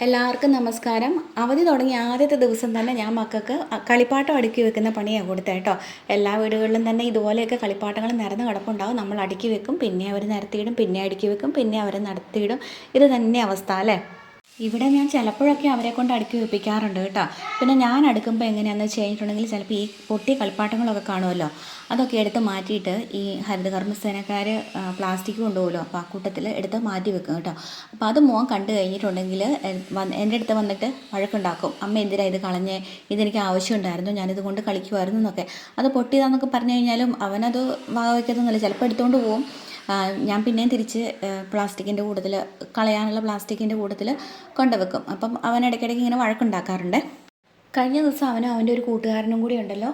എല്ലാവർക്കും നമസ്കാരം. അവധി തുടങ്ങിയ ആദ്യത്തെ ദിവസം തന്നെ ഞാൻ മക്കൾക്ക് കളിപ്പാട്ടം അടുക്കി വെക്കുന്ന പണിയാണ് കൊടുത്തത് കേട്ടോ. എല്ലാ വീടുകളിലും തന്നെ ഇതുപോലെയൊക്കെ കളിപ്പാട്ടങ്ങൾ നിരന്ന് കിടപ്പുണ്ടാവും. നമ്മൾ അടുക്കി വെക്കും, പിന്നെ അവർ നിരത്തിയിടും, പിന്നെ അടുക്കി വെക്കും, പിന്നെ അവർ നടത്തിയിടും. ഇത് തന്നെ അവസ്ഥ അല്ലേ. ഇവിടെ ഞാൻ ചിലപ്പോഴൊക്കെ അവരെ കൊണ്ട് അടുക്കി വെപ്പിക്കാറുണ്ട് കേട്ടോ. പിന്നെ ഞാൻ അടുക്കുമ്പോൾ എങ്ങനെയാണെന്ന് വെച്ച് കഴിഞ്ഞിട്ടുണ്ടെങ്കിൽ ചിലപ്പോൾ ഈ പൊട്ടിയ കളിപ്പാട്ടങ്ങളൊക്കെ കാണുമല്ലോ, അതൊക്കെ എടുത്ത് മാറ്റിയിട്ട് ഈ ഹരിതകർമ്മസേനക്കാർ പ്ലാസ്റ്റിക് കൊണ്ടുപോകുമല്ലോ, അപ്പോൾ ആ കൂട്ടത്തിൽ എടുത്ത് മാറ്റി വെക്കും കേട്ടോ. അപ്പോൾ അത് മോൻ കണ്ടു കഴിഞ്ഞിട്ടുണ്ടെങ്കിൽ എൻ്റെ അടുത്ത് വന്നിട്ട് വഴക്കുണ്ടാക്കും. അമ്മ എന്തിനാ ഇത് കളഞ്ഞേ, ഇതെനിക്ക് ആവശ്യമുണ്ടായിരുന്നു, ഞാനിത് കൊണ്ട് കളിക്കുമായിരുന്നു എന്നൊക്കെ. അത് പൊട്ടിയതാന്നൊക്കെ പറഞ്ഞു കഴിഞ്ഞാലും അവനത് വക വയ്ക്കത്തൊന്നുമില്ല, ചിലപ്പോൾ എടുത്തുകൊണ്ട് പോകും. ഞാൻ പിന്നെയും തിരിച്ച് പ്ലാസ്റ്റിക്കിൻ്റെ കൂട്ടത്തിൽ, കളയാനുള്ള പ്ലാസ്റ്റിക്കിൻ്റെ കൂട്ടത്തിൽ കൊണ്ടുവെക്കും. അപ്പം അവൻ ഇടയ്ക്കിടയ്ക്ക് ഇങ്ങനെ വഴക്കുണ്ടാക്കാറുണ്ട്. കഴിഞ്ഞ ദിവസം അവനും അവൻ്റെ ഒരു കൂട്ടുകാരനും കൂടി ഉണ്ടല്ലോ,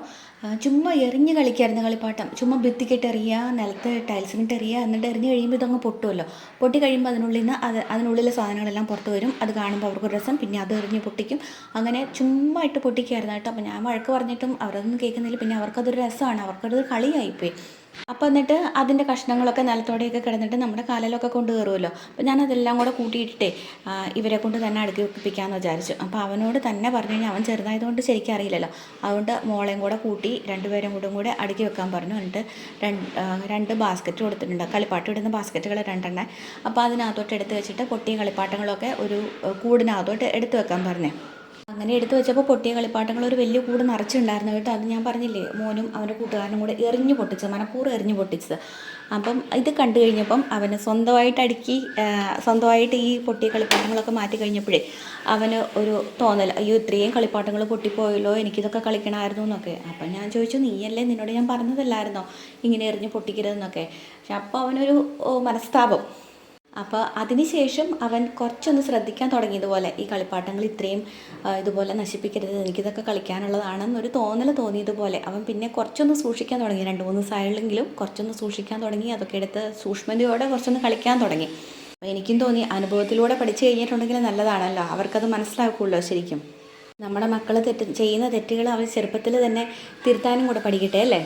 ചുമ്മാ എറിഞ്ഞ് കളിക്കായിരുന്നു കളിപ്പാട്ടം. ചുമ്മാ ഭിത്തിക്കിട്ട് എറിയുക, നിലത്ത് ടൈൽസിനിട്ട് എറിയുക, എന്നിട്ട് എറിഞ്ഞ് കഴിയുമ്പോൾ ഇതങ്ങ് പൊട്ടുമല്ലോ. പൊട്ടി കഴിയുമ്പോൾ അതിനുള്ളിൽ നിന്ന് അതിനുള്ളിലെ സാധനങ്ങളെല്ലാം പുറത്ത് വരും. അത് കാണുമ്പോൾ അവർക്ക് രസം, പിന്നെ അത് എറിഞ്ഞ് പൊട്ടിക്കും. അങ്ങനെ ചുമ്മാ ഇട്ട് പൊട്ടിക്കായിരുന്നു കേട്ടോ. അപ്പോൾ ഞാൻ വഴക്ക് പറഞ്ഞിട്ടും അവരതൊന്നും കേൾക്കുന്നില്ല. പിന്നെ അവർക്കതൊരു രസമാണ്, അവർക്കതൊരു കളിയായിപ്പോയി. അപ്പോൾ എന്നിട്ട് അതിൻ്റെ കഷ്ണങ്ങളൊക്കെ നിലത്തോടെയൊക്കെ കിടന്നിട്ട് നമ്മുടെ കാലിലൊക്കെ കൊണ്ട് കയറുമല്ലോ. അപ്പോൾ ഞാനതെല്ലാം കൂടെ കൂട്ടിയിട്ടേ ഇവരെ കൊണ്ട് തന്നെ അടുക്കി വെപ്പിക്കാമെന്ന് വിചാരിച്ചു. അപ്പോൾ അവനോട് തന്നെ പറഞ്ഞു കഴിഞ്ഞാൽ അവൻ ചെറുതായതുകൊണ്ട് ശരിക്കും അറിയില്ലല്ലോ. അതുകൊണ്ട് മോളെയും കൂടെ കൂട്ടി രണ്ടുപേരും കൂടെ അടുക്കി വെക്കാൻ പറഞ്ഞു. എന്നിട്ട് രണ്ട് ബാസ്ക്കറ്റ് കൊടുത്തിട്ടുണ്ട്, കളിപ്പാട്ടം ഇടുന്ന ബാസ്ക്കറ്റുകൾ രണ്ടെണ്ണം. അപ്പോൾ അതിനകത്തോട്ട് എടുത്ത് വെച്ചിട്ട് പൊട്ടിയ കളിപ്പാട്ടങ്ങളൊക്കെ ഒരു കൂടിനകത്തോട്ട് എടുത്ത് വെക്കാൻ പറഞ്ഞേ. അങ്ങനെ എടുത്തു വെച്ചപ്പോൾ പൊട്ടിയ കളിപ്പാട്ടങ്ങൾ ഒരു വലിയ കൂട് നിറച്ചുണ്ടായിരുന്നു കേട്ടോ. അത് ഞാൻ പറഞ്ഞില്ലേ, മോനും അവൻ്റെ കൂട്ടുകാരനും കൂടെ എറിഞ്ഞു പൊട്ടിച്ചത്, മനഃപൂർവ്വം എറിഞ്ഞു പൊട്ടിച്ചത്. അപ്പം ഇത് കണ്ടു കഴിഞ്ഞപ്പം അവന് സ്വന്തമായിട്ട് ഈ പൊട്ടിയ കളിപ്പാട്ടങ്ങളൊക്കെ മാറ്റി കഴിഞ്ഞപ്പോഴേ അവന് ഒരു തോന്നൽ, അയ്യോ ഇത്രയും കളിപ്പാട്ടങ്ങൾ പൊട്ടിപ്പോയല്ലോ, എനിക്കിതൊക്കെ കളിക്കണമായിരുന്നു എന്നൊക്കെ. അപ്പം ഞാൻ ചോദിച്ചു, നീയല്ലേ, നിന്നോട് ഞാൻ പറഞ്ഞതല്ലായിരുന്നോ ഇങ്ങനെ എറിഞ്ഞ് പൊട്ടിക്കരുതെന്നൊക്കെ. പക്ഷെ അപ്പോൾ അവനൊരു മനസ്താപം. അപ്പോൾ അതിനുശേഷം അവൻ കുറച്ചൊന്ന് ശ്രദ്ധിക്കാൻ തുടങ്ങിയതുപോലെ, ഈ കളിപ്പാട്ടങ്ങൾ ഇത്രയും ഇതുപോലെ നശിപ്പിക്കരുത്, എനിക്കിതൊക്കെ കളിക്കാനുള്ളതാണെന്നൊരു തോന്നിയതുപോലെ അവൻ പിന്നെ കുറച്ചൊന്ന് സൂക്ഷിക്കാൻ തുടങ്ങി. 2-3 ദിവസമായില്ലെങ്കിലും കുറച്ചൊന്ന് സൂക്ഷിക്കാൻ തുടങ്ങി. അതൊക്കെ എടുത്ത് സൂക്ഷ്മതയോടെ കുറച്ചൊന്ന് കളിക്കാൻ തുടങ്ങി. അപ്പോൾ എനിക്കും തോന്നി, അനുഭവത്തിലൂടെ പഠിച്ചു കഴിഞ്ഞിട്ടുണ്ടെങ്കിൽ നല്ലതാണല്ലോ, അവർക്കത് മനസ്സിലാക്കുമല്ലോ. ശരിക്കും നമ്മുടെ മക്കൾ ചെയ്യുന്ന തെറ്റുകൾ അവർ ചെറുപ്പത്തിൽ തന്നെ തിരുത്താനും കൂടെ പഠിക്കട്ടെ അല്ലേ.